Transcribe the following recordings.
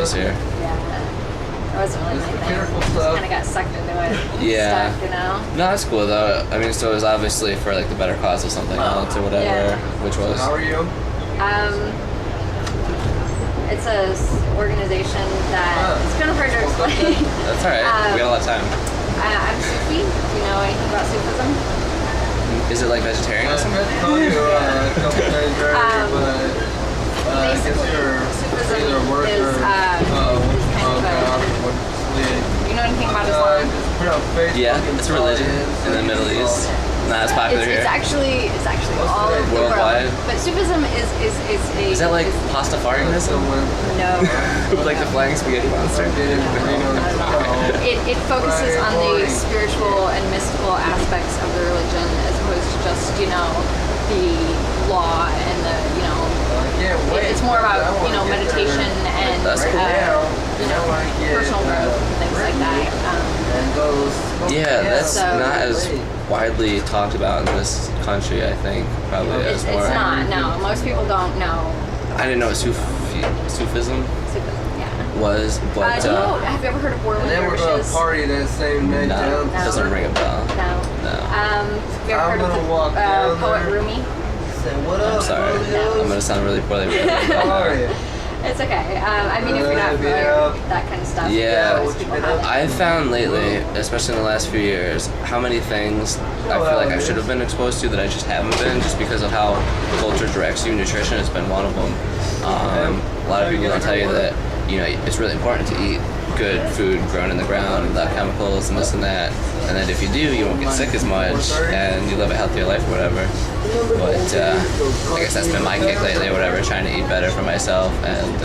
place here. Yeah. It wasn't really my thing. Just kind of got sucked into it. Yeah. Stuck, you know? No, that's cool though. I mean, so it was obviously for like the better cause of something else or whatever, which was. How are you? It's a organization that it's kind of hard to explain. That's all right. We got a lot of time. I'm Sufi. Do you know anything about Sufism? Is it like vegetarianism? Basically, Sufism is kind of a. You know anything about Islam? Yeah, it's a religion in the Middle East. Not as popular here. It's actually all over the worldwide. world. But Sufism is a. Is that like Pastafarianism? No. Like the flying spaghetti monster? It focuses on the spiritual and mystical aspects of the religion as opposed to just, you know, the law and the, you know, it's more about, you know, meditation and, That's cool. you know, personal growth and things like that. Yeah, that's not as widely talked about in this country, I think, probably as more. It's not, no. Most people don't know. I didn't know what Sufism Sufism, yeah. was, but do you know, have you ever heard of War with And then we're going to Dervishes? party that same night no, down. doesn't ring a bell. No. No. Have you ever I'm heard of gonna walk the down poet there. Rumi? Say, what up? I'm sorry. I'm gonna sound really poorly. How are you? It's okay. I mean, if you're not familiar with that kind of stuff, Yeah. most people have. I've found lately, especially in the last few years, how many things I feel like I should have been exposed to that I just haven't been, just because of how culture directs you. Nutrition has been one of them. A lot of people don't tell you that, you know, it's really important to eat good food grown in the ground without chemicals and this and that, and that if you do, you won't get sick as much and you live a healthier life or whatever. But I guess that's been my kick lately or whatever, trying to eat better for myself. And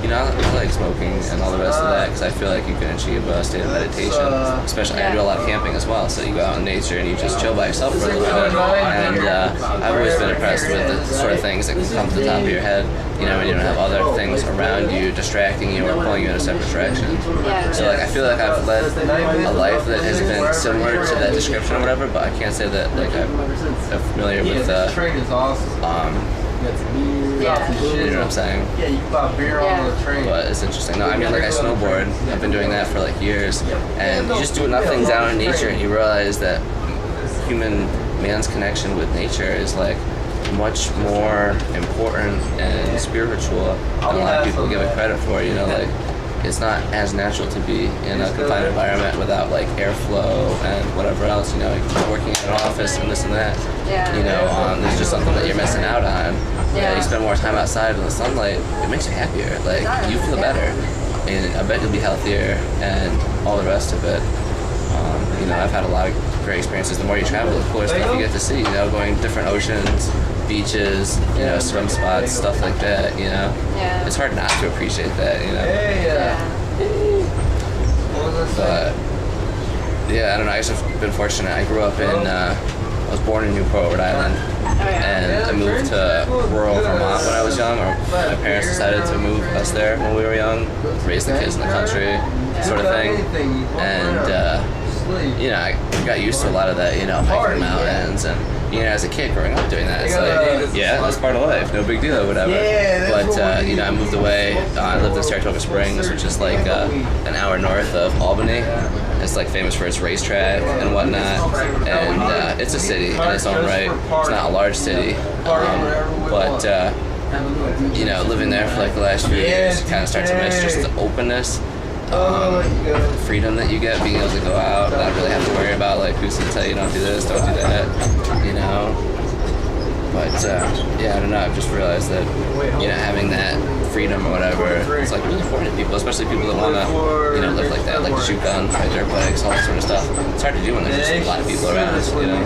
you know, I like smoking and all the rest of that because I feel like you can achieve a state of meditation. Especially, I do a lot of camping as well, so you go out in nature and you just chill by yourself for a little bit. And I've always been impressed with the sort of things that can come to the top of your head, you know, when you don't have other things around you distracting you or pulling you in a separate direction. So like, I feel like I've led a life that has been similar to that description or whatever, but I can't say that like I'm familiar with train is awesome. you know what I'm saying? Yeah, you can buy beer on the train. But it's interesting. No, I mean, like I snowboard. I've been doing that for like years, and you just do enough things out in nature, and you realize that man's connection with nature is like much more important and spiritual than a lot of people give it credit for. You know, like it's not as natural to be in a confined environment without like airflow and whatever else. You know, like working in an office and this and that. You know, there's just something that you're missing out on. You spend more time outside in the sunlight, it makes you happier. Like, you feel better. And I bet you'll be healthier and all the rest of it. You know, I've had a lot of great experiences. The more you travel, the cooler stuff you get to see. You know, going to different oceans, beaches, you know, swim spots, stuff like that, you know. It's hard not to appreciate that, you know. But, yeah, I don't know. I guess I've been fortunate. I grew up in, I was born in Newport, Rhode Island. And I moved to rural Vermont when I was young, or my parents decided to move us there when we were young, raise the kids in the country, sort of thing. And, you know, I got used to a lot of that, you know, hiking the mountains, and, you know, as a kid growing up doing that, it's like, yeah, that's part of life, no big deal or whatever. But, you know, I moved away, I lived in Saratoga Springs, which is like an hour north of Albany. It's like famous for its racetrack and whatnot, and it's a city in its own right. It's not a large city, but you know, living there for like the last few years, you kind of start to miss just the openness, freedom that you get, being able to go out, not really have to worry about like who's gonna tell you don't do this, don't do that, you know. But yeah, I don't know. I've just realized that, you know, having that freedom or whatever, it's like really important to people, especially people that want to, you know, live like that, like shoot guns, ride dirt bikes, all that sort of stuff. It's hard to do when there's just a lot of people around, you know.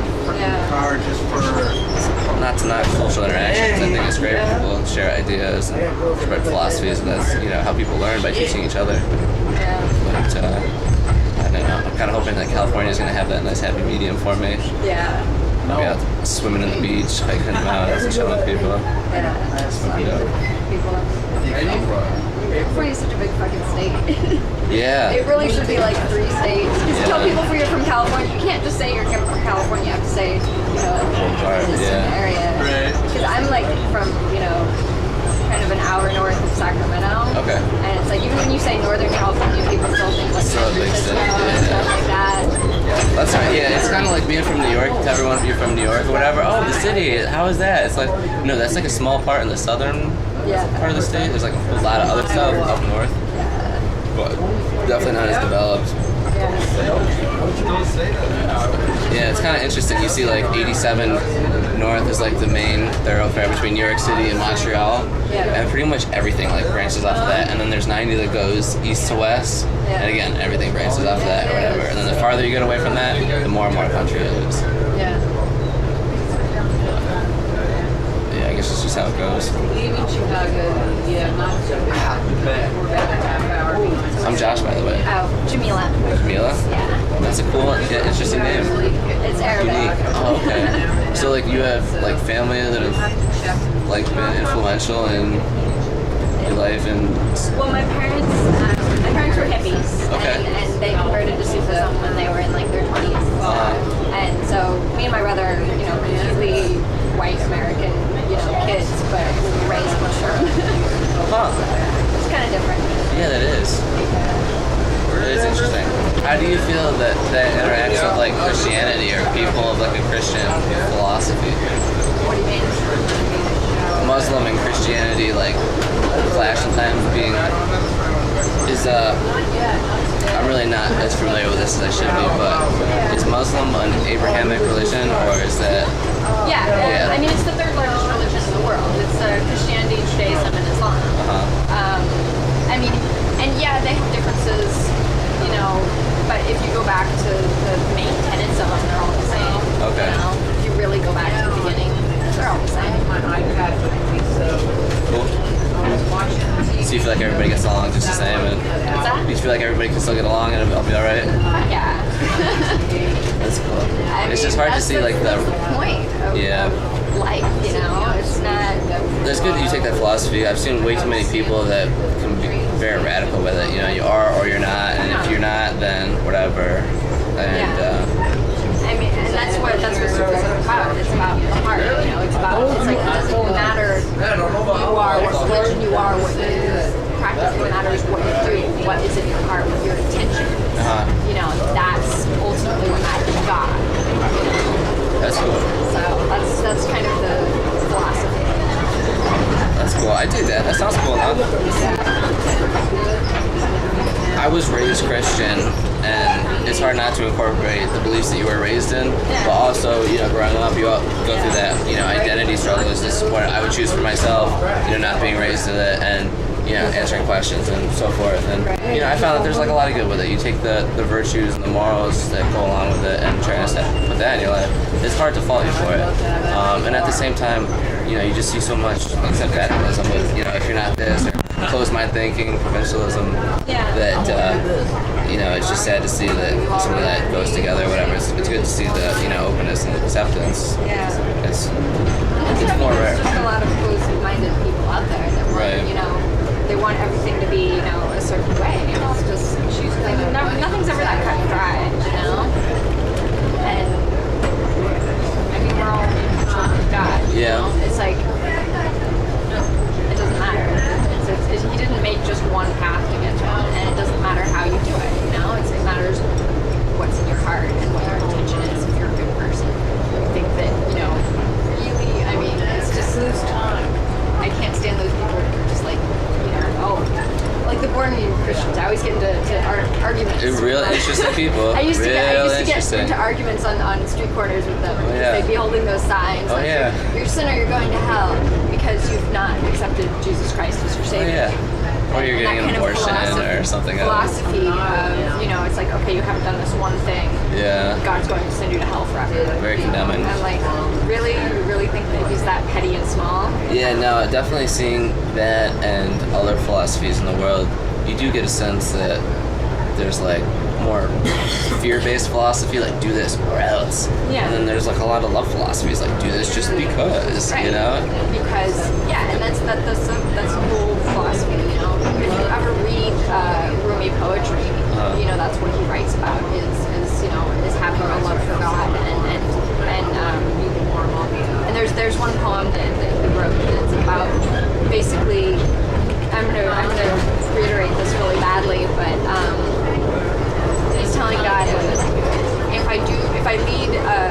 Not to knock social interactions. I think it's great when people share ideas and spread philosophies, and that's, you know, how people learn, by teaching each other. But I don't know. I'm kind of hoping that California is going to have that nice happy medium for me. I'll be out swimming in the beach, hiking in the mountains, and chilling with people. California is such a big fucking state. Yeah. It really should be like 3 states. Because you tell people you're from California, you can't just say you're from California. You have to say, you know, this area. Because I'm like from, you know, kind of an hour north of Sacramento. Okay. And it's like, even when you say Northern California, people still think like Still a San big Francisco city, and yeah. stuff like that. That's right. Yeah, it's kind of like being from New York. To everyone, if you're from New York or whatever. Oh, the city. How is that? It's like no, that's like a small part in the southern part of the state. There's like a lot of other stuff up north, but definitely not as developed. Yeah, it's kind of interesting. You see like 87 North is like the main thoroughfare between New York City and Montreal, and pretty much everything like branches off of that. And then there's 90 that goes east to west, and again everything branches off of that or whatever. And then the farther you get away from that, the more and more country it is. Yeah. Yeah, I guess that's just how it goes. Leaving Chicago, not so bad. We're about a half hour behind. I'm Josh, by the way. Oh, Jamila. Jamila? Yeah. That's a cool, interesting name. It's Arabic. Unique. Oh, okay. So like you have like family that have like been influential in your life and. Well, my parents were hippies, Okay. and they converted to Sufism when they were in like their 20s. And so me and my brother, completely white American, kids, but we were raised Muslim. Huh. It's kind of different. Yeah, that is. It is interesting. How do you feel that interacts with like Christianity or people of like a Christian philosophy? What do you mean? Muslim and Christianity like clash sometimes being I'm really not as familiar with this as I should be, but is Muslim an Abrahamic religion or is that Yeah. I mean, it's the third largest religion in the world. It's Christianity, Judaism, and Islam. I mean, and yeah, they have differences, but if you go back to the main tenets of them, they're all the same. Okay. If you really go back to the beginning, they're all the same. My iPad with me, so cool? I was watching. So you feel like everybody gets along just the same and What's that? you feel like everybody can still get along and it'll be alright? Yeah. That's cool. I It's mean, just hard to see like that's the the point of life, It's not. It's good that you take that philosophy. I've seen way too many people that can be very radical with it. You are or you're not, and if you're not, then whatever. And I mean, and that's what Sufism is about. It's about the heart. It's like it doesn't matter who you are, what religion you are, what you practice. It matters what you do, what is in your heart, what your intention is. That's ultimately what matters. God. that's cool. So that's kind of the philosophy. That's cool. I do that. That sounds cool enough. I was raised Christian, and it's hard not to incorporate the beliefs that you were raised in. But also, growing up, you all go through that, identity struggle. Is this what I would choose for myself? Not being raised in it, and answering questions and so forth. And I found that there's like a lot of good with it. You take the virtues and the morals that go along with it, and try to put that in your life. It's hard to fault you for it. And at the same time, you just see so much except fatalism with, if you're not this or closed-mind thinking, provincialism, that it's just sad to see that some of that goes together. Whatever. It's good to see the openness and acceptance. Yeah. It's more rare. There's just a lot of closed-minded people out there that want, they want everything to be, a certain way. It's just nothing's ever that cut and dry, And I mean, we're all children of God. It's like it doesn't matter. He didn't make just one path to get to it, and it doesn't matter how you do it. It matters what's in your heart and what your intention is. If you're a good person, I think that really, I mean, it's just lose time. I can't stand those people who are just like, like the born again Christians. I always get into arguments. Real interesting people. I used to get interesting. into arguments on street corners with them. They'd be holding those signs. You're a sinner, you're going to hell because you've not accepted Jesus Christ as your Savior. Or you're getting an abortion or something else. Philosophy of, it's like, okay, you haven't done this one thing. God's going to send you to hell forever. Very condemning. I'm like, really? You really think that he's that petty and small? Yeah, no, definitely seeing that and other philosophies in the world, you do get a sense that there's like more fear-based philosophy, like do this or else. And then there's like a lot of love philosophies, like do this just because, Because, and that's the whole philosophy, If you ever read Rumi poetry, that's what he writes about is having a love for God and there's one poem that he wrote that's about basically, I'm gonna reiterate this really badly, I lead a